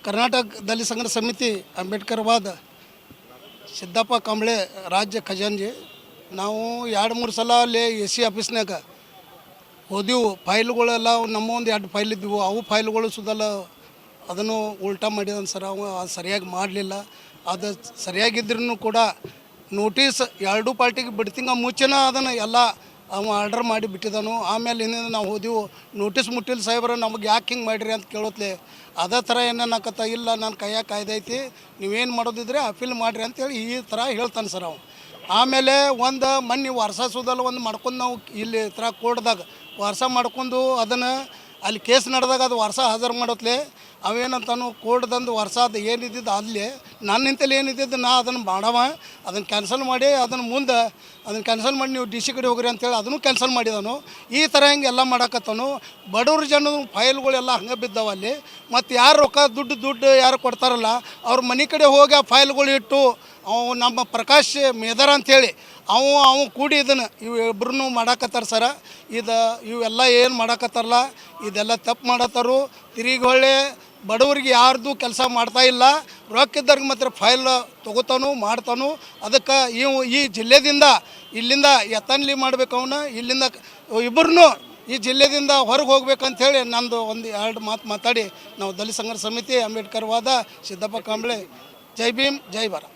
ಕರ್ನಾಟಕ ದಲಿತ ಸಂಘರ್ಷ ಸಮಿತಿ ಅಂಬೇಡ್ಕರ್ ವಾದ ಸಿದ್ದಪ್ಪ ಕಾಂಬಳೆ ರಾಜ್ಯ ಖಜಾಂಜಿ. ನಾವು 2-3 ಸಲ ಅಲ್ಲಿ AC ಆಫೀಸ್ನಾಗ ಹೋದೆವು. ಫೈಲ್ಗಳೆಲ್ಲ ನಮ್ಮ ಒಂದು 2 ಫೈಲ್ ಇದ್ದವು. ಅವು ಫೈಲ್ಗಳು ಸುದಲ್ಲ ಅದನ್ನು ಉಲ್ಟಾ ಮಾಡಿದಾನೆ ಸರ್. ಅವ ಸರಿಯಾಗಿ ಮಾಡಲಿಲ್ಲ. ಅದು ಸರಿಯಾಗಿದ್ರೂ ಕೂಡ ನೋಟಿಸ್ 2 ಪಾರ್ಟಿಗೆ ಬಿಡ್ತಿಂಗ ಮುಂಚೆನ ಅದನ್ನು ಎಲ್ಲ ಅವ ಆರ್ಡರ್ ಮಾಡಿ ಬಿಟ್ಟಿದ್ದಾನು. ಆಮೇಲೆ ಇನ್ನೇನು ನಾವು ಹೋದೆವು, ನೋಟಿಸ್ ಮುಟ್ಟಿಲ್ಲ ಸಾಹೇಬ್ರ, ನಮಗೆ ಯಾಕೆ ಹಿಂಗೆ ಮಾಡಿರಿ ಅಂತ ಕೇಳೋತ್ಲೆ ಅದೇ ಥರ ಏನೇನಾಕತ್ತ, ಇಲ್ಲ ನನ್ನ ಕೈಯಾಗ ಕಾಯ್ದೆ ಐತಿ, ನೀವೇನು ಮಾಡೋದಿದ್ರೆ ಅಪೀಲ್ ಮಾಡಿರಿ ಅಂತೇಳಿ ಈ ಥರ ಹೇಳ್ತಾನೆ ಸರ್ ಅವ. ಆಮೇಲೆ ಒಂದು ಮೊನ್ನೆ ವಾರಸಾಸುದಲ್ಲ ಒಂದು ಮಾಡ್ಕೊಂಡು ನಾವು ಇಲ್ಲಿ ಥರ ಕೋರ್ಟ್ದಾಗ ವಾರಸ ಮಾಡ್ಕೊಂಡು ಅದನ್ನು ಅಲ್ಲಿ ಕೇಸ್ ನಡೆದಾಗ ಅದು ವಾರಸ ಹಾಜರು ಮಾಡೋತ್ಲೆ ಅವೇನಂತಾನು ಕೋರ್ಟ್ದಂದು ವರ್ಷ ಅದು ಏನಿದ್ದಿದ್ದು ಅಲ್ಲಿ ನನ್ನಿಂತಲ್ಲಿ ಏನಿದ್ದಿದ್ದು ನಾ ಅದನ್ನು ಮಾಡವ, ಅದನ್ನು ಕ್ಯಾನ್ಸಲ್ ಮಾಡಿ ಅದನ್ನು ಮುಂದೆ ಅದನ್ನು ಕ್ಯಾನ್ಸಲ್ ಮಾಡಿ ನೀವು DC ಕಡೆ ಹೋಗ್ರಿ ಅಂತೇಳಿ ಅದನ್ನು ಕ್ಯಾನ್ಸಲ್ ಮಾಡಿದನು. ಈ ಥರ ಹಿಂಗೆ ಎಲ್ಲ ಮಾಡಕತ್ತನು. ಬಡವ್ರ ಜನ ಫೈಲ್ಗಳೆಲ್ಲ ಹಂಗೆ ಬಿದ್ದಾವ ಅಲ್ಲಿ. ಮತ್ತು ಯಾರು ರೊಕ್ಕ ದುಡ್ಡು ಯಾರು ಕೊಡ್ತಾರಲ್ಲ ಅವ್ರ ಮನೆ ಕಡೆ ಹೋಗಿ ಆ ಫೈಲ್ಗಳು ಇಟ್ಟು ಅವು ನಮ್ಮ ಪ್ರಕಾಶ್ ಮೇದರ್ ಅಂಥೇಳಿ ಅವು ಕೂಡಿ ಇದನ್ನು ಇವಿಬ್ಬರೂ ಮಾಡಾಕತ್ತಾರ ಸರ. ಇವೆಲ್ಲ ಏನು ಮಾಡಾಕತ್ತಾರಲ್ಲ ಇದೆಲ್ಲ ತಪ್ಪು ಮಾಡತ್ತಾರು. ತಿರುಗಿ ಹೊಳ್ಳಿ ಬಡವ್ರಿಗೆ ಯಾರ್ದು ಕೆಲಸ ಮಾಡ್ತಾಯಿಲ್ಲ. ರೊಕ್ಕಿದ್ದವ್ರಿಗೆ ಮಾತ್ರ ಫೈಲ್ ತೊಗೋತಾನು ಮಾಡ್ತಾನು. ಅದಕ್ಕೆ ಈ ಜಿಲ್ಲೆದಿಂದ ಇಲ್ಲಿಂದ ಎತ್ತನ್ಲಿ ಮಾಡ್ಬೇಕು ಅವನ್ನ, ಇಲ್ಲಿಂದ ಇಬ್ಬರನ್ನೂ ಈ ಜಿಲ್ಲೆದಿಂದ ಹೊರಗೆ ಹೋಗ್ಬೇಕಂಥೇಳಿ ನಂದು 1-2 ಮಾತು ಮಾತಾಡಿ ನಾವು ದಲಿತ ಸಂಘರ್ಷ ಸಮಿತಿ ಅಂಬೇಡ್ಕರ್ ವಾದ ಸಿದ್ದಪ್ಪ ಕಾಂಬಳೆ. ಜೈ ಭೀಮ್ ಜೈ ಭಾರತ್.